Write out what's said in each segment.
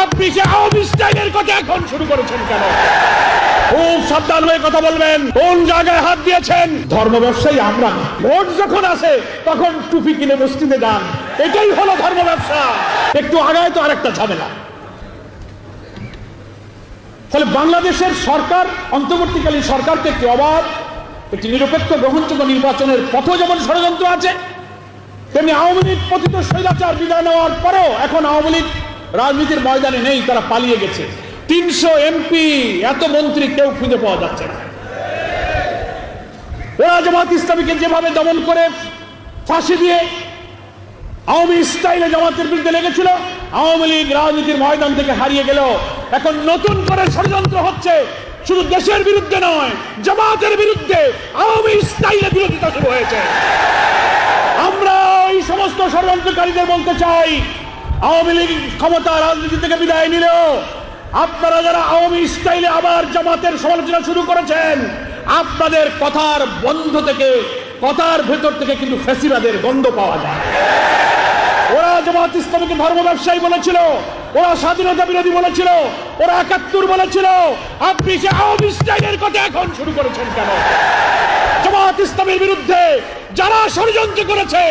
আপনি সে আওয়ামী স্টাইলের কথা এখন শুরু করেছেন কেন? খুব সাবধান হয়ে কথা বলবেন। কোন জায়গায় হাত দিয়েছেন? ধর্ম ব্যবসায়ী আমরা। ভোট যখন আসে তখন টুপি কিনে মসজিদে যান, এটাই হলো ধর্ম ব্যবসা। একটু আগায় তো আরেকটা ঝামেলা। ফলে বাংলাদেশের সরকার, অন্তর্বর্তীকালীন সরকারকে একটি অবাধ, একটি নিরপেক্ষ গ্রহণযোগ্য নির্বাচনের পথে যেমন ষড়যন্ত্র আছে, তেমনি আওয়ামী লীগ পতিত স্বৈরাচার বিদায় নেওয়ার পরেও এখন আওয়ামী লীগ রাজনীতির ময়দানে নেই, তারা পালিয়ে গেছে। 300 এমপি, এত মন্ত্রী কেউ খুঁজে পাওয়া যাচ্ছে না। ওরা জামাত ইসলামীকে যেভাবে দমন করে ফাঁসি দিয়ে আওয়ামী স্টাইলে জামাতের বিরুদ্ধে লেগেছিল, আওয়ামী লীগ রাজনীতির ময়দান থেকে হারিয়ে গেল। এখন নতুন করে ষড়যন্ত্র হচ্ছে, শুধু দেশের বিরুদ্ধে নয়, জামাতের বিরুদ্ধে আওয়ামী স্টাইলে বিরোধিতা শুরু হয়েছে। আমরা এই সমস্ত ষড়যন্ত্রকারীদের বলতে চাই, আওয়ামী লীগ ক্ষমতা রাজনীতি থেকে বিদায় নিল, আপনারা যারা আওয়ামী স্টাইলে আবার জামাতের সমালোচনা শুরু করেছেন, আপনাদের কথার বন্ধ থেকে, কথার ভেতর থেকে কিন্তু ফ্যাসিবাদের গন্ধ পাওয়া যায়। ওরা জামাত ইসলামীকে ধর্ম ব্যবসায়ী বলেছিল, ওরা স্বাধীনতা বিরোধী বলেছিল, ওরা ৭১ বলেছিল। আপনি সে আওয়ামী স্টাইলের কথা এখন শুরু করেছেন কেন? জামাত ইসলামের বিরুদ্ধে যারা ষড়যন্ত্র করেছে,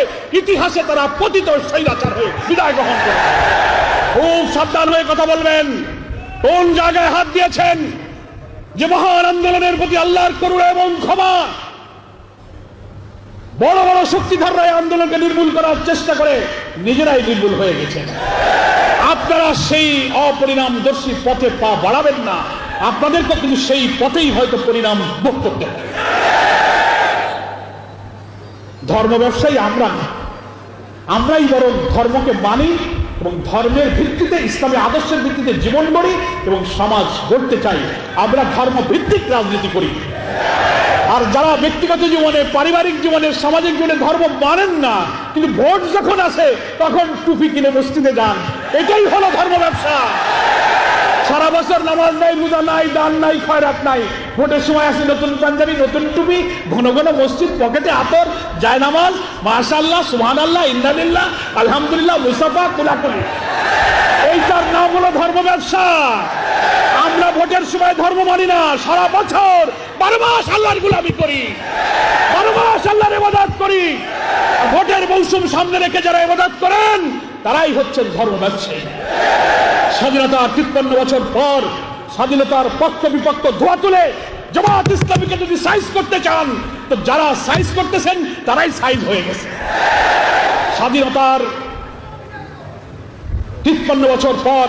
ইতিহাসে তারা পতিত স্বৈরাচার হয়ে বিদায় গ্রহণ করেছে। খুব সাবধান হয়ে কথা বলবেন। কোন জায়গায় হাত দিয়েছেন? যে মহান আন্দোলনের প্রতি আল্লাহর করুণা এবং ক্ষমা, বড় বড় শক্তিধররা এই আন্দোলনকে নির্মূল করার চেষ্টা করে নিজেরাই নির্মূল হয়ে গেছেন। আপনারা সেই অপরিণামদর্শী পথে পা বাড়াবেন না, আপনাদেরকে কিন্তু সেই পথেই হয়তো পরিণাম ভোগ করতে হবে। ধর্ম ব্যবসায়ী আমরা না, আমরাই বরং ধর্মকে মানি এবং ধর্মের ভিত্তিতে, ইসলামী আদর্শের ভিত্তিতে জীবন গড়ি এবং সমাজ গড়তে চাই। আমরা ধর্ম ভিত্তিক রাজনীতি করি। আর যারা ব্যক্তিগত জীবনে, পারিবারিক জীবনে, সামাজিক জীবনে ধর্ম মানেন না, কিন্তু ভোট যখন আসে তখন টুপি কিনে মসজিদে যান, এটাই হলো ধর্ম ব্যবসা। সারা বছর নামাজ নাই, রোজা নাই, দান নাই, খয়রাত নাই, ভোটের সময় আসে নতুন পাঞ্জাবি, নতুন টুপি, ঘন ঘন মসজিদ, পকেটে আতর, যায় নামাজ, মাশাআল্লাহ, সুবহানাল্লাহ, ইন্নালিল্লাহ, আলহামদুলিল্লাহ, মুসাফা, কুলাকুলি। এইটার নাম হলো ধর্ম ব্যবসা। আমরা ভোটের সময় ধর্ম মানি না, সারা বছর 12 মাস আল্লাহর গোলামি করি, 12 মাস আল্লাহর ইবাদত করি। ভোটের মৌসুম সামনে রেখে যারা ইবাদত করেন, তারাই হচ্ছেন ধর্ম ব্যবসায়ী। স্বাধীনতার 53 বছর পর স্বাধীনতার পক্ষ বিপক্ষ ধোয়া তুলে জামাত ইসলামীকে যদি সাইজ করতে চান, তো যারা সাইজ করতেছেন তারাই সাইজ হয়ে গেছে। স্বাধীনতার 53 বছর পর